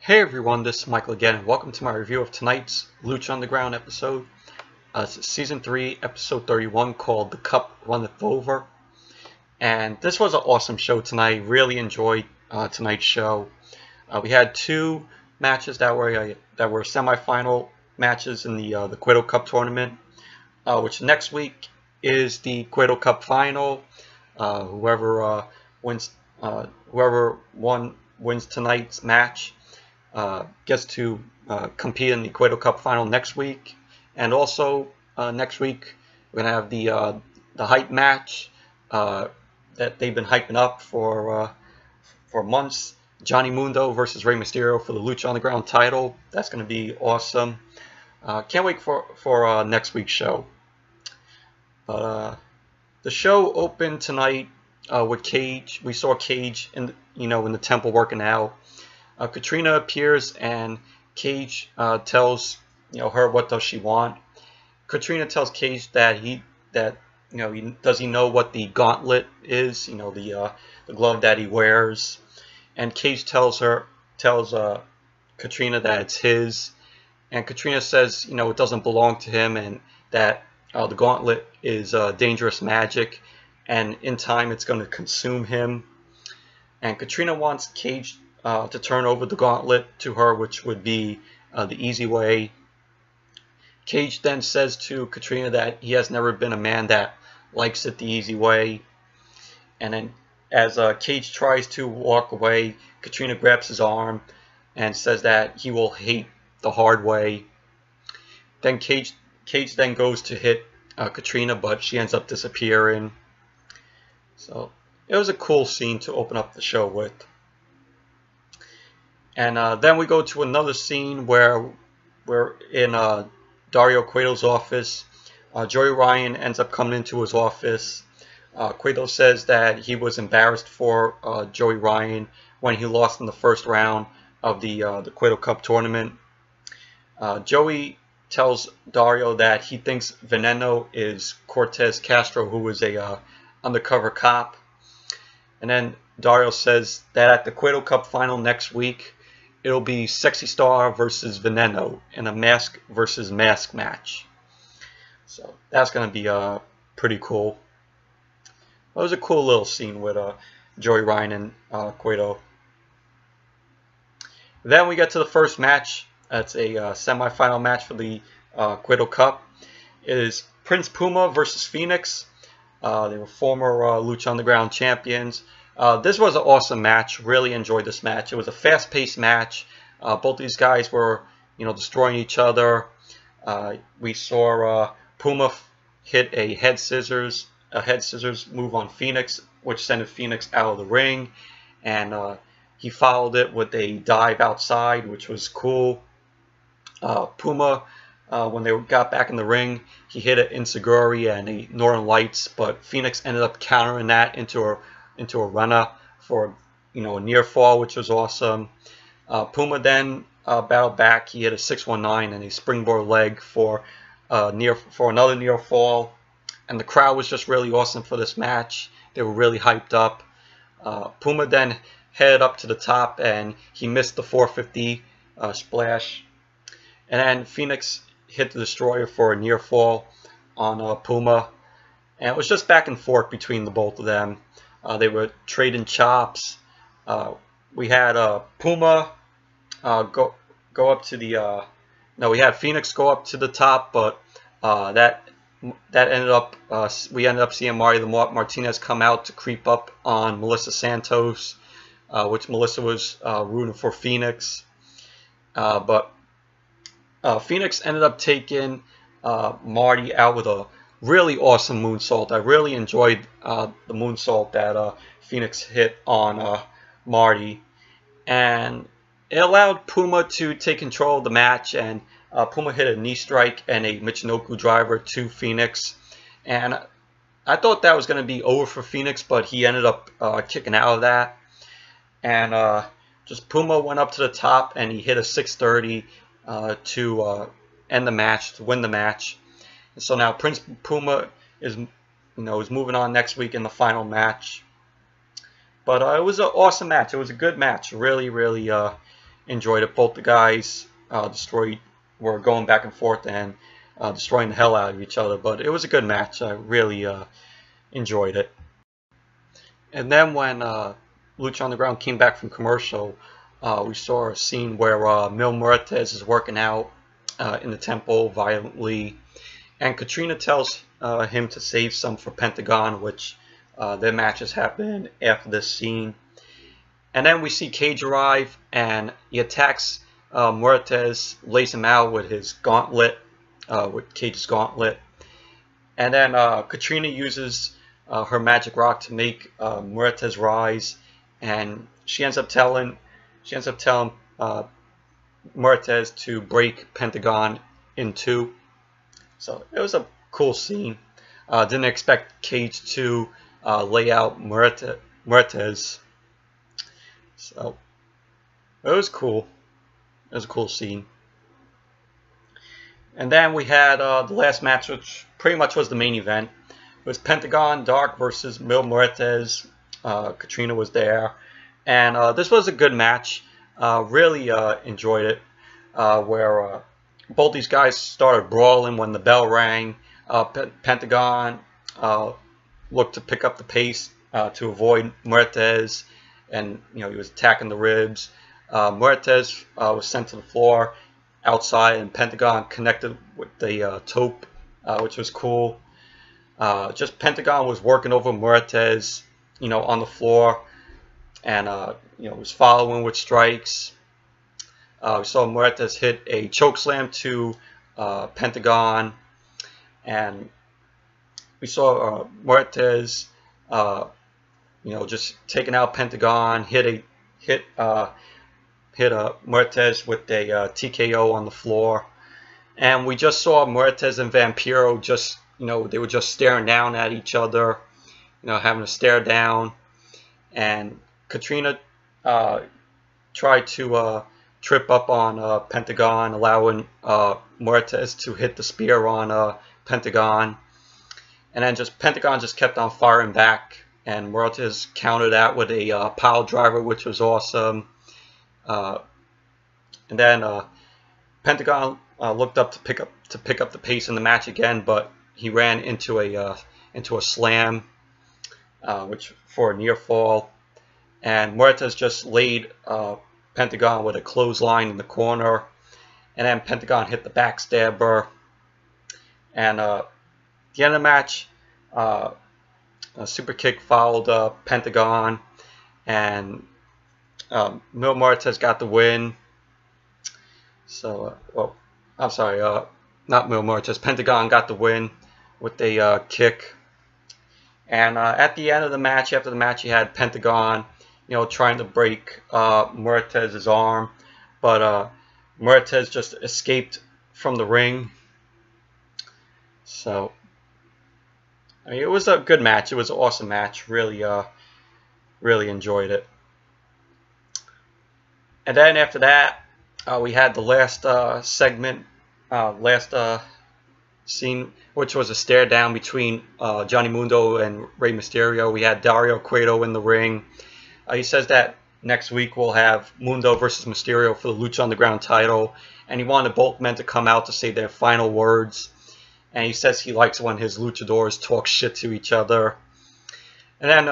Hey everyone, this is Michael again, and welcome to my review of tonight's Lucha Underground episode. It's Season 3, Episode 31, called The Cup Runneth Over. And this was an awesome show tonight. Really enjoyed tonight's show. We had two matches that were semifinal matches in the Cueto Cup tournament, which next week is the Cueto Cup final. Whoever wins tonight's match gets to compete in the Cueto Cup final next week. And also next week we're gonna have the hype match that they've been hyping up for months. Johnny Mundo versus Rey Mysterio for the Lucha Underground title. That's gonna be awesome. Can't wait for next week's show. But the show opened tonight with Cage. We saw Cage in the temple working out. Katrina appears and Cage tells her what does she want. Katrina tells Cage that does he know what the gauntlet is, the glove that he wears, and Cage tells Katrina that it's his, and Katrina says it doesn't belong to him, and that the gauntlet is dangerous magic, and in time it's going to consume him. And Katrina wants Cage to turn over the gauntlet to her, which would be the easy way. Cage then says to Katrina that he has never been a man that likes it the easy way. And then as Cage tries to walk away, Katrina grabs his arm and says that he will hate the hard way. Then Cage then goes to hit Katrina, but she ends up disappearing. So it was a cool scene to open up the show with. And then we go to another scene where we're in Dario Cueto's office. Joey Ryan ends up coming into his office. Cueto says that he was embarrassed for Joey Ryan when he lost in the first round of the Cueto Cup tournament. Joey tells Dario that he thinks Veneno is Cortez Castro, who was a undercover cop. And then Dario says that at the Cueto Cup final next week, it'll be Sexy Star versus Veneno in a mask versus mask match. So that's going to be pretty cool. It was a cool little scene with Joey Ryan and Cueto. Then we get to the first match. It's a semifinal match for the Cueto Cup. It is Prince Puma versus Fenix. They were former Lucha Underground champions. This was an awesome match. Really enjoyed this match. It was a fast-paced match. Both these guys were, destroying each other. We saw Puma hit a head scissors move on Fenix, which sent Fenix out of the ring, and he followed it with a dive outside, which was cool. Puma, when they got back in the ring, he hit an Inseguri and a Northern Lights, but Fenix ended up countering that into a runner for a near fall, which was awesome. Puma then battled back. He hit a 619 and a springboard leg for another near fall, and the crowd was just really awesome for this match. They were really hyped up. Puma then headed up to the top and he missed the 450 splash, and then Fenix hit the Destroyer for a near fall on Puma, and it was just back and forth between the both of them. They were trading chops. We had Puma go up to the we had Fenix go up to the top, but that ended up we ended up seeing Marty the Martinez come out to creep up on Melissa Santos, which Melissa was rooting for Fenix, but Fenix ended up taking Marty out with a really awesome moonsault. I really enjoyed the moonsault that Fenix hit on Marty, and it allowed Puma to take control of the match. And Puma hit a knee strike and a Michinoku driver to Fenix, and I thought that was going to be over for Fenix, but he ended up kicking out of that, and just Puma went up to the top and he hit a 630 to end the match, to win the match. And so now Prince Puma is moving on next week in the final match. But it was an awesome match. It was a good match. Really enjoyed it. Both the guys were going back and forth and destroying the hell out of each other. But it was a good match. I really enjoyed it. And then when Lucha Underground came back from commercial, we saw a scene where Muertes is working out in the temple violently, and Katrina tells him to save some for Pentagon, which their matches happen after this scene. And then we see Cage arrive, and he attacks Muertes, lays him out with his gauntlet, with Cage's gauntlet. And then Katrina uses her magic rock to make Muertes rise, and she ends up telling Muertes to break Pentagon in two. So it was a cool scene. Didn't expect Cage to lay out Muertes. So it was cool. It was a cool scene. And then we had the last match, which pretty much was the main event. It was Pentagon Dark versus Muertes. Katrina was there. And this was a good match. Really enjoyed it. Where both these guys started brawling when the bell rang. Pentagon looked to pick up the pace to avoid Muertes. And he was attacking the ribs. Muertes was sent to the floor outside, and Pentagon connected with the taupe, which was cool. Just Pentagon was working over Muertes, on the floor, and was following with strikes. We saw Muertes hit a chokeslam to Pentagon, and we saw Muertes, just taking out Pentagon, hit Muertes with a TKO on the floor. And we just saw Muertes and Vampiro just, they were just staring down at each other, having to stare down. And Katrina tried to trip up on Pentagon, allowing Muertes to hit the spear on Pentagon. And then Pentagon just kept on firing back, and Muertes countered that with a pile driver, which was awesome. And then Pentagon looked up to pick up the pace in the match again, but he ran into a slam, which for a near fall. And Muertes just laid Pentagon with a clothesline in the corner, and then Pentagon hit the backstabber. And at the end of the match, a super kick followed Pentagon, and Muertes got the win. So, I'm sorry, not Muertes. Pentagon got the win with a kick. And at the end of the match, after the match, you had Pentagon, trying to break Muertes' arm, but Muertes just escaped from the ring. So, it was a good match. It was an awesome match. Really enjoyed it. And then after that, we had the last segment, last scene, which was a stare down between Johnny Mundo and Rey Mysterio. We had Dario Cueto in the ring. He says that next week we'll have Mundo versus Mysterio for the Lucha Underground title, and he wanted both men to come out to say their final words. And he says he likes when his luchadors talk shit to each other. And then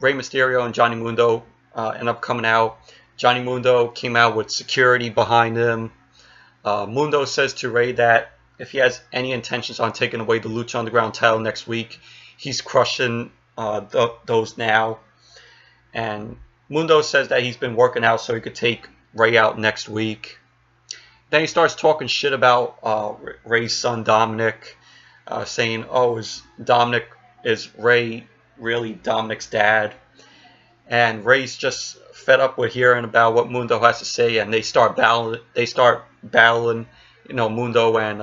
Rey Mysterio and Johnny Mundo end up coming out. Johnny Mundo came out with security behind him. Mundo says to Rey that if he has any intentions on taking away the Lucha Underground title next week, he's crushing those now. And Mundo says that he's been working out so he could take Rey out next week. Then he starts talking shit about Rey's son Dominic, saying, is Rey really Dominic's dad? And Rey's just fed up with hearing about what Mundo has to say, and they start battling, Mundo and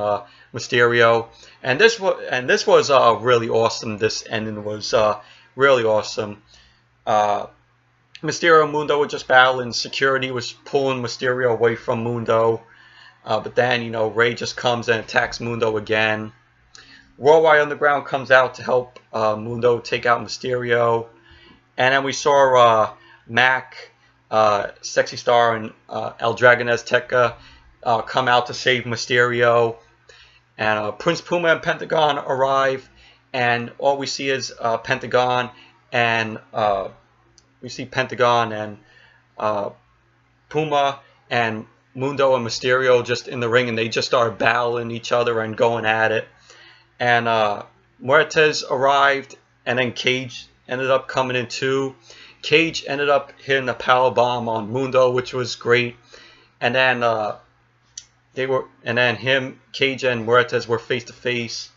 Mysterio. And this was really awesome. This ending was really awesome. Mysterio and Mundo were just battling. Security was pulling Mysterio away from Mundo. But then, Rey just comes and attacks Mundo again. Worldwide Underground comes out to help Mundo take out Mysterio. And then we saw Mac Sexy Star and El Dragon Azteca come out to save Mysterio. And Prince Puma and Pentagon arrive, and all we see is Pentagon and Puma and Mundo and Mysterio just in the ring, and they just start battling each other and going at it. And Muertes arrived, and then Cage ended up coming in too. Cage ended up hitting a power bomb on Mundo, which was great. And then Cage and Muertes were face to face.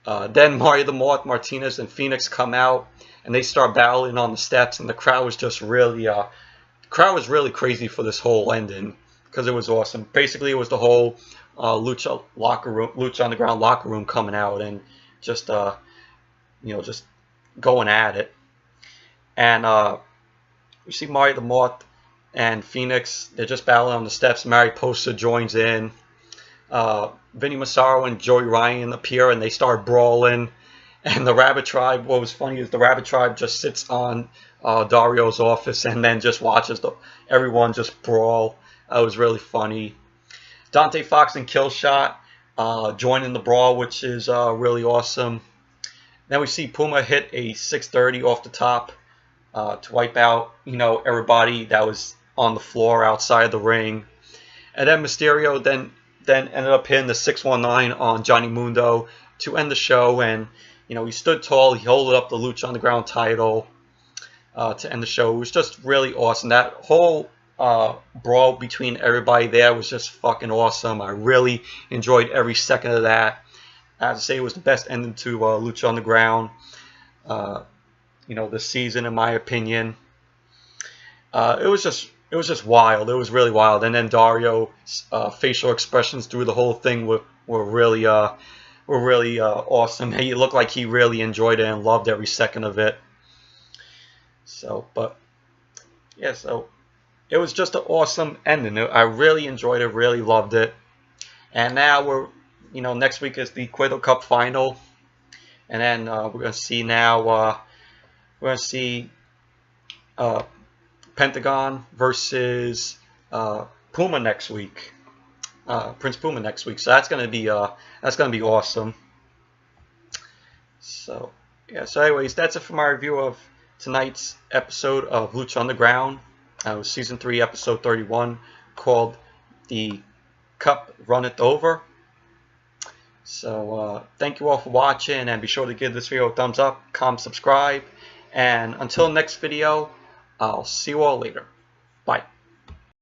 Then Mario the Moth, Martinez, and Fenix come out, and they start battling on the steps, and the crowd was just really, crazy for this whole ending because it was awesome. Basically, it was the whole Lucha Underground locker room coming out and just, just going at it. And we see Mario the Moth and Fenix. They're just battling on the steps. Mariposa joins in. Vinny Massaro and Joey Ryan appear, and they start brawling. And the Rabbit Tribe, what was funny is the Rabbit Tribe just sits on Dario's office and then just watches everyone just brawl. It was really funny. Dante Fox and Killshot join in the brawl, which is really awesome. Then we see Puma hit a 630 off the top to wipe out, everybody that was on the floor outside the ring. And then Mysterio then ended up hitting the 619 on Johnny Mundo to end the show. And, he stood tall. He held up the Lucha Underground title to end the show. It was just really awesome. That whole brawl between everybody there was just fucking awesome. I really enjoyed every second of that. I have to say it was the best ending to Lucha Underground, this season, in my opinion. It was just wild. It was really wild. And then Dario's facial expressions through the whole thing were really awesome. He looked like he really enjoyed it and loved every second of it. So it was just an awesome ending. I really enjoyed it, really loved it. And now next week is the Cup Cup final, and then we're gonna see Pentagon versus Puma next week, Prince Puma next week. So that's gonna be awesome. So anyways, that's it for my review of tonight's episode of Lucha Underground. It was season 3, episode 31, called the Cup Runneth Over. So thank you all for watching, and be sure to give this video a thumbs up, comment, subscribe, and until next video, I'll see you all later. Bye.